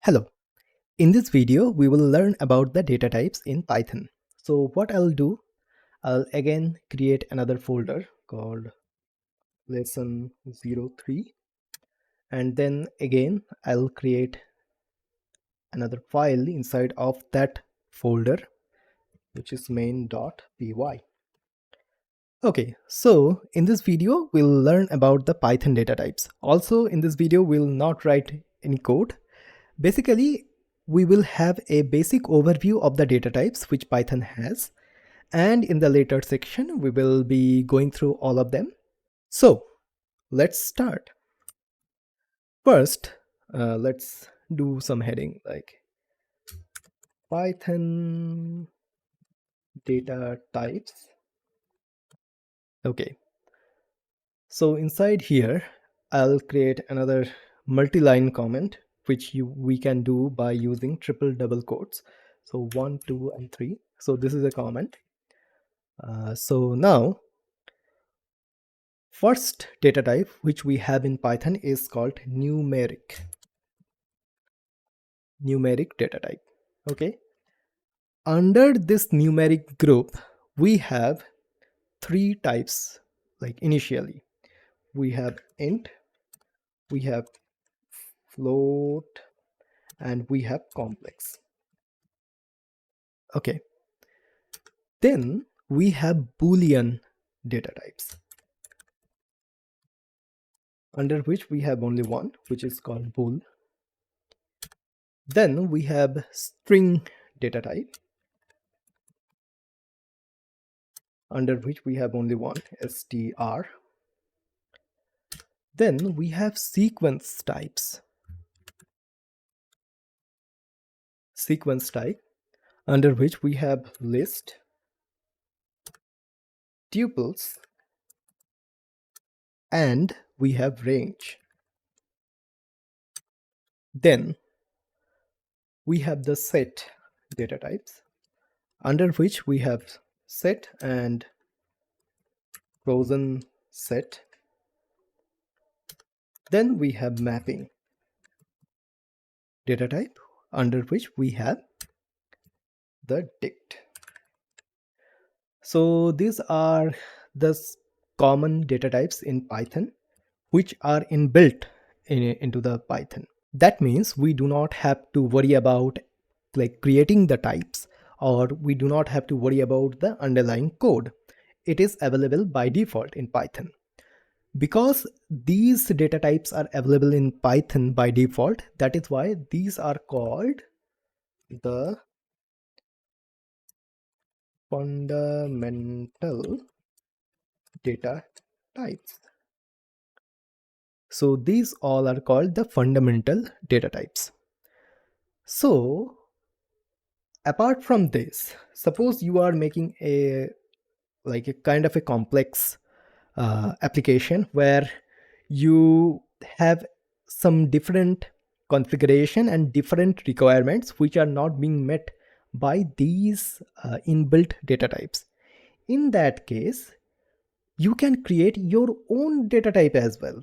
Hello. In this video, we will learn about the data types in Python. So what I'll do, I'll again create another folder called lesson03, and then again I'll create another file inside of that folder, which is main.py. Okay, so in this video, we'll learn about the Python data types. Also, in this video, we'll not write any code. Basically, we will have a basic overview of the data types which Python has, and in the later section we will be going through all of them. So let's start. First, let's do some heading like Python data types. Okay, so inside here I'll create another multi-line comment which we can do by using triple double quotes. So 1, 2 and 3. So this is a comment. So now first data type which we have in Python is called numeric data type. Okay, under this numeric group we have three types. Like initially we have int, we have float, and we have complex. Okay, then we have Boolean data types, under which we have only one, which is called bool. Then we have string data type, under which we have only one, str. Then we have sequence type, under which we have list, tuples, and we have range. Then we have the set data types, under which we have set and frozen set. Then we have mapping data type, under which we have the dict. So these are the common data types in Python which are inbuilt into the Python. That means we do not have to worry about like creating the types, or we do not have to worry about the underlying code. It is available by default in Python. Because these data types are available in Python by default, that is why these are called the fundamental data types. So these all are called the fundamental data types. So apart from this, suppose you are making a kind of a complex application where you have some different configuration and different requirements which are not being met by these inbuilt data types. In that case, you can create your own data type as well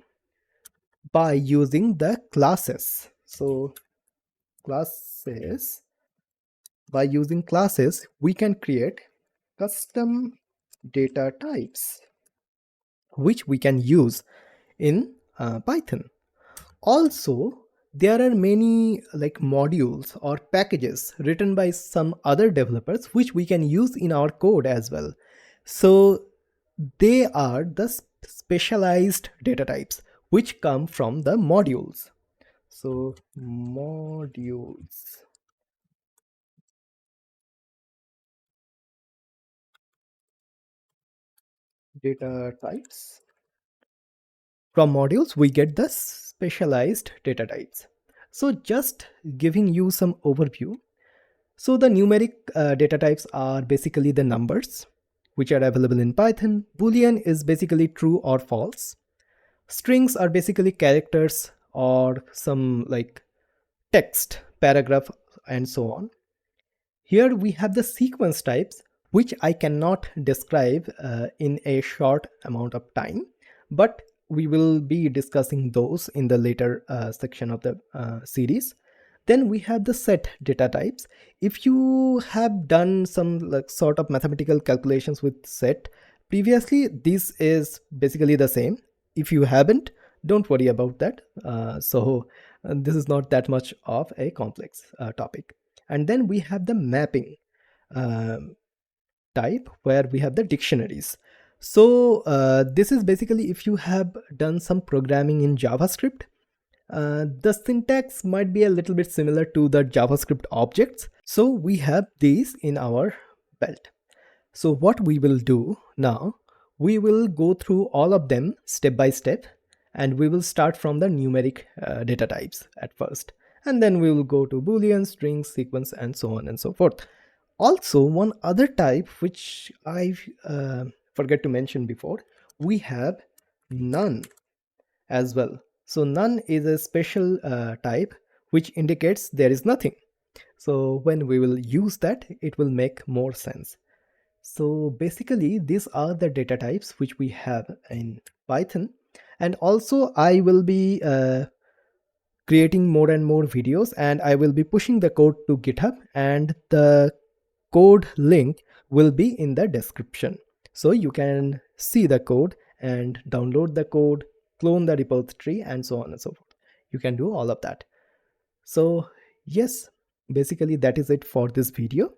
by using the classes. So by using classes, we can create custom data types which we can use in Python. Also, there are many like modules or packages written by some other developers which we can use in our code as well. So they are the specialized data types which come from the modules. So modules. Data types. From modules, we get the specialized data types. So just giving you some overview. So the numeric data types are basically the numbers which are available in Python. Boolean is basically true or false. Strings are basically characters or some like text, paragraph, and so on. Here we have the sequence types, which I cannot describe in a short amount of time, but we will be discussing those in the later section of the series. Then we have the set data types. If you have done some like sort of mathematical calculations with set previously, this is basically the same. If you haven't, don't worry about that. This is not that much of a complex topic. And then we have the mapping um, type, where we have the dictionaries. So this is basically if you have done some programming in JavaScript, the syntax might be a little bit similar to the JavaScript objects. So we have these in our belt. So what we will do now, we will go through all of them step by step, and we will start from the numeric data types at first, and then we will go to boolean, strings, sequence, and so on and so forth. Also, one other type which I forget to mention before, we have none as well. So none is a special type which indicates there is nothing. So when we will use that, it will make more sense. So basically, these are the data types which we have in Python. And also, I will be creating more and more videos, and I will be pushing the code to GitHub, and the code link will be in the description. So you can see the code and download the code, clone the repository, and so on and so forth. You can do all of that. So yes, basically that is it for this video.